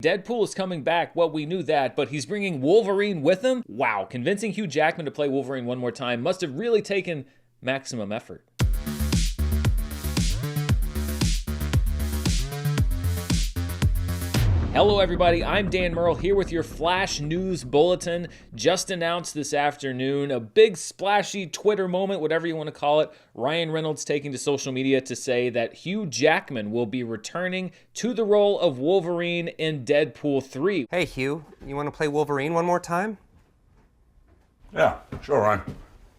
Deadpool is coming back, well, we knew that, but he's bringing Wolverine with him? Wow, convincing Hugh Jackman to play Wolverine one more time must have really taken maximum effort. Hello everybody, I'm Dan Murrell here with your Flash News Bulletin. Just announced this afternoon, a big splashy Twitter moment, whatever you want to call it. Ryan Reynolds taking to social media to say that Hugh Jackman will be returning to the role of Wolverine in Deadpool 3. Hey Hugh, you want to play Wolverine one more time? Yeah, sure, Ryan.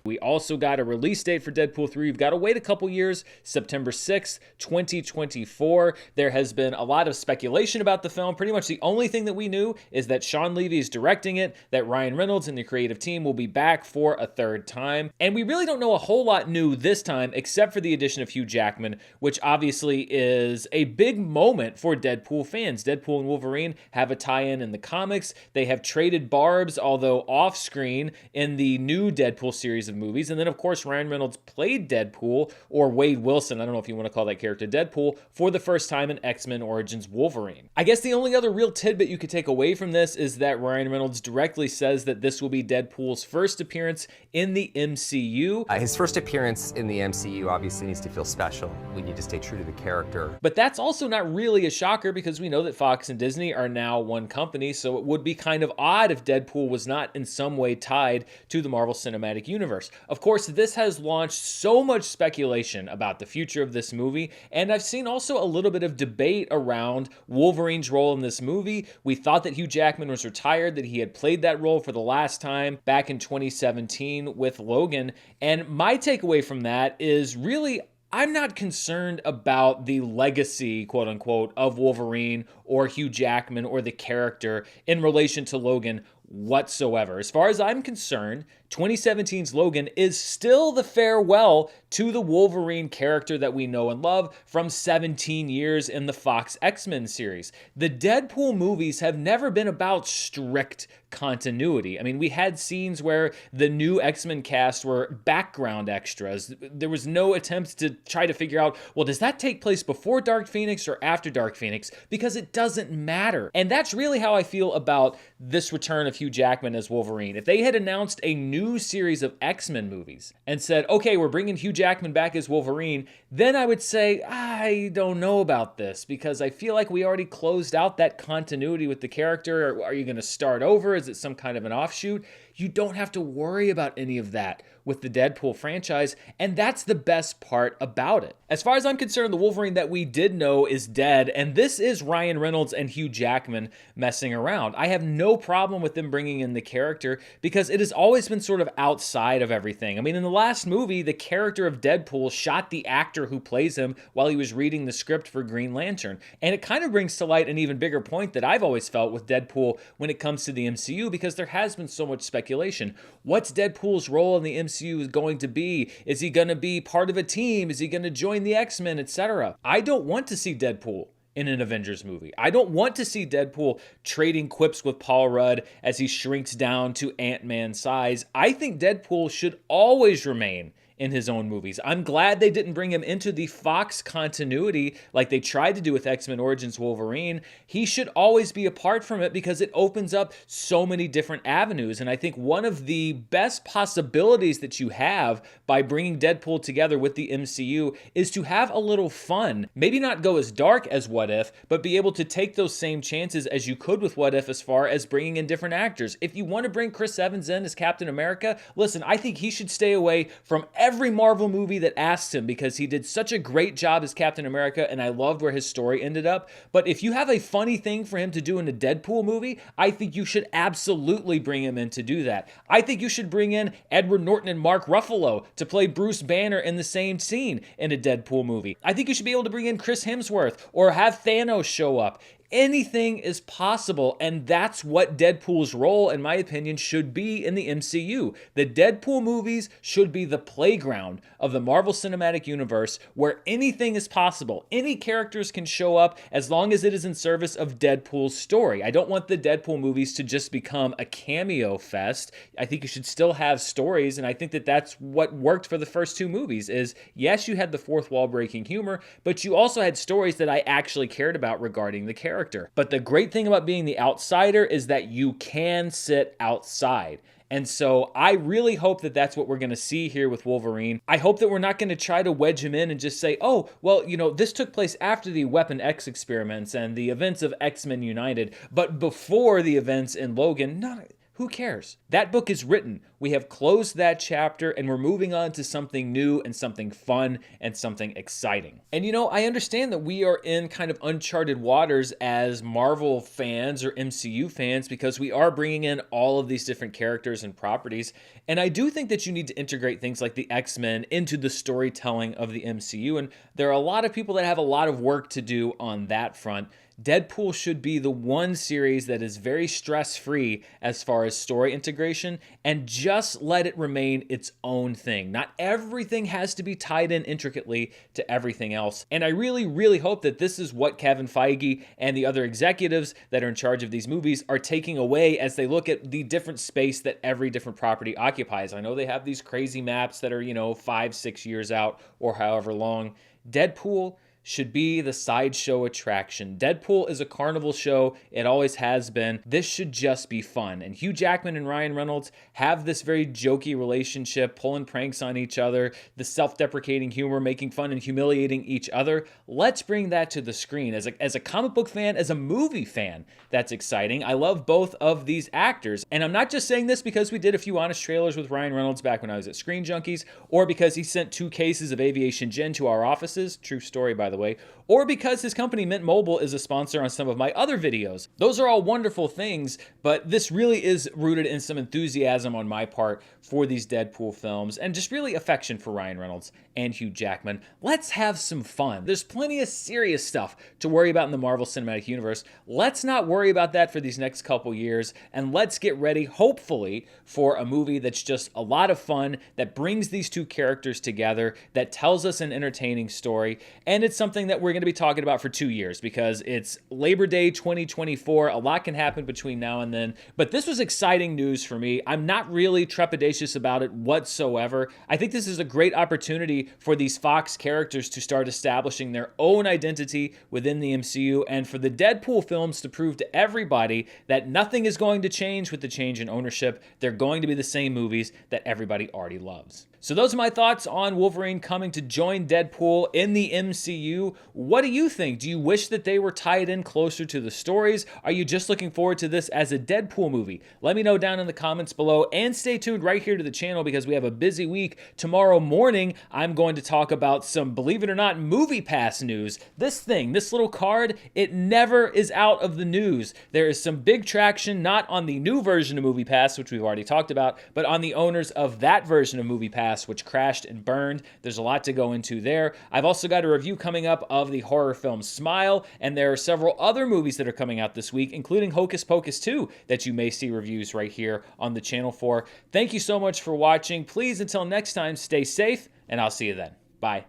We also got a release date for Deadpool 3. We've got to wait a couple years, September 6th, 2024. There has been a lot of speculation about the film. Pretty much the only thing that we knew is that Sean Levy is directing it, that Ryan Reynolds and the creative team will be back for a third time. And we really don't know a whole lot new this time, except for the addition of Hugh Jackman, which obviously is a big moment for Deadpool fans. Deadpool and Wolverine have a tie-in in the comics. They have traded barbs, although off-screen, in the new Deadpool series of movies. And then, of course, Ryan Reynolds played Deadpool, or Wade Wilson, I don't know if you want to call that character Deadpool, for the first time in X-Men Origins Wolverine. I guess the only other real tidbit you could take away from this is that Ryan Reynolds directly says that this will be Deadpool's first appearance in the MCU. His first appearance in the MCU obviously needs to feel special. We need to stay true to the character. But that's also not really a shocker because we know that Fox and Disney are now one company, so it would be kind of odd if Deadpool was not in some way tied to the Marvel Cinematic Universe. Of course, this has launched so much speculation about the future of this movie, and I've seen also a little bit of debate around Wolverine's role in this movie. We thought that Hugh Jackman was retired, that he had played that role for the last time back in 2017 with Logan, and my takeaway from that is really I'm not concerned about the legacy, quote unquote, of Wolverine or Hugh Jackman or the character in relation to Logan whatsoever. As far as I'm concerned, 2017's Logan is still the farewell to the Wolverine character that we know and love from 17 years in the Fox X-Men series. The Deadpool movies have never been about strict continuity. I mean, we had scenes where the new X-Men cast were background extras. There was no attempt to try to figure out, well, does that take place before Dark Phoenix or after Dark Phoenix? Because it doesn't matter. And that's really how I feel about this return of Hugh Jackman as Wolverine. If they had announced a new series of X-Men movies and said, okay, we're bringing Hugh Jackman back as Wolverine, then I would say, I don't know about this because I feel like we already closed out that continuity with the character. Or are you going to start over? Is it some kind of an offshoot? You don't have to worry about any of that with the Deadpool franchise, and that's the best part about it. As far as I'm concerned, the Wolverine that we did know is dead, and this is Ryan Reynolds and Hugh Jackman messing around. I have no problem with them bringing in the character because it has always been sort of outside of everything. I mean, in the last movie, the character of Deadpool shot the actor who plays him while he was reading the script for Green Lantern, and it kind of brings to light an even bigger point that I've always felt with Deadpool when it comes to the MCU because there has been so much speculation. What's Deadpool's role in the MCU is going to be? Is he going to be part of a team? Is he going to join the X-Men, etc.? I don't want to see Deadpool in an Avengers movie. I don't want to see Deadpool trading quips with Paul Rudd as he shrinks down to Ant-Man size. I think Deadpool should always remain in his own movies. I'm glad they didn't bring him into the Fox continuity like they tried to do with X-Men Origins Wolverine. He should always be apart from it because it opens up so many different avenues. And I think one of the best possibilities that you have by bringing Deadpool together with the MCU is to have a little fun. Maybe not go as dark as What If, but be able to take those same chances as you could with What If as far as bringing in different actors. If you want to bring Chris Evans in as Captain America, listen, I think he should stay away from every Marvel movie that asked him because he did such a great job as Captain America and I loved where his story ended up. But if you have a funny thing for him to do in a Deadpool movie, I think you should absolutely bring him in to do that. I think you should bring in Edward Norton and Mark Ruffalo to play Bruce Banner in the same scene in a Deadpool movie. I think you should be able to bring in Chris Hemsworth or have Thanos show up. Anything is possible, and that's what Deadpool's role, in my opinion, should be in the MCU. The Deadpool movies should be the playground of the Marvel Cinematic Universe where anything is possible. Any characters can show up as long as it is in service of Deadpool's story. I don't want the Deadpool movies to just become a cameo fest. I think you should still have stories, and I think that that's what worked for the first two movies is, yes, you had the fourth wall breaking humor, but you also had stories that I actually cared about regarding the character. character. But the great thing about being the outsider is that you can sit outside. And so I really hope that that's what we're going to see here with Wolverine. I hope that we're not going to try to wedge him in and just say, oh, well, this took place after the Weapon X experiments and the events of X-Men United, but before the events in Logan. No, who cares? That book is written. We have closed that chapter and we're moving on to something new and something fun and something exciting. And I understand that we are in kind of uncharted waters as Marvel fans or MCU fans because we are bringing in all of these different characters and properties. And I do think that you need to integrate things like the X-Men into the storytelling of the MCU. And there are a lot of people that have a lot of work to do on that front. Deadpool should be the one series that is very stress-free as far as story integration, and just let it remain its own thing. Not everything has to be tied in intricately to everything else. And I really, really hope that this is what Kevin Feige and the other executives that are in charge of these movies are taking away as they look at the different space that every different property occupies. I know they have these crazy maps that are, 5-6 years out or however long. Deadpool should be the sideshow attraction. Deadpool is a carnival show. It always has been. This should just be fun. And Hugh Jackman and Ryan Reynolds have this very jokey relationship, pulling pranks on each other, the self-deprecating humor, making fun and humiliating each other. Let's bring that to the screen. As a comic book fan, as a movie fan, that's exciting. I love both of these actors. And I'm not just saying this because we did a few honest trailers with Ryan Reynolds back when I was at Screen Junkies, or because he sent 2 cases of Aviation Gin to our offices. True story, by the way, or because his company Mint Mobile is a sponsor on some of my other videos. Those are all wonderful things, but this really is rooted in some enthusiasm on my part for these Deadpool films and just really affection for Ryan Reynolds and Hugh Jackman. Let's have some fun. There's plenty of serious stuff to worry about in the Marvel Cinematic Universe. Let's not worry about that for these next couple years, and let's get ready, hopefully, for a movie that's just a lot of fun, that brings these 2 characters together, that tells us an entertaining story, and it's something that we're going to be talking about for 2 years because it's Labor Day 2024. A lot can happen between now and then, but this was exciting news for me. I'm not really trepidatious about it whatsoever. I think this is a great opportunity for these Fox characters to start establishing their own identity within the MCU, and for the Deadpool films to prove to everybody that nothing is going to change with the change in ownership. They're going to be the same movies that everybody already loves. So those are my thoughts on Wolverine coming to join Deadpool in the MCU. What do you think? Do you wish that they were tied in closer to the stories? Are you just looking forward to this as a Deadpool movie? Let me know down in the comments below, and stay tuned right here to the channel because we have a busy week. Tomorrow morning, I'm going to talk about some, believe it or not, Movie Pass news. This little card, it never is out of the news. There is some big traction, not on the new version of Movie Pass, which we've already talked about, but on the owners of that version of Movie Pass, which crashed and burned. There's a lot to go into there. I've also got a review coming up of the horror film Smile, and there are several other movies that are coming out this week, including Hocus Pocus 2, that you may see reviews right here on the channel for. Thank you so much for watching. Please, until next time, stay safe, and I'll see you then. Bye.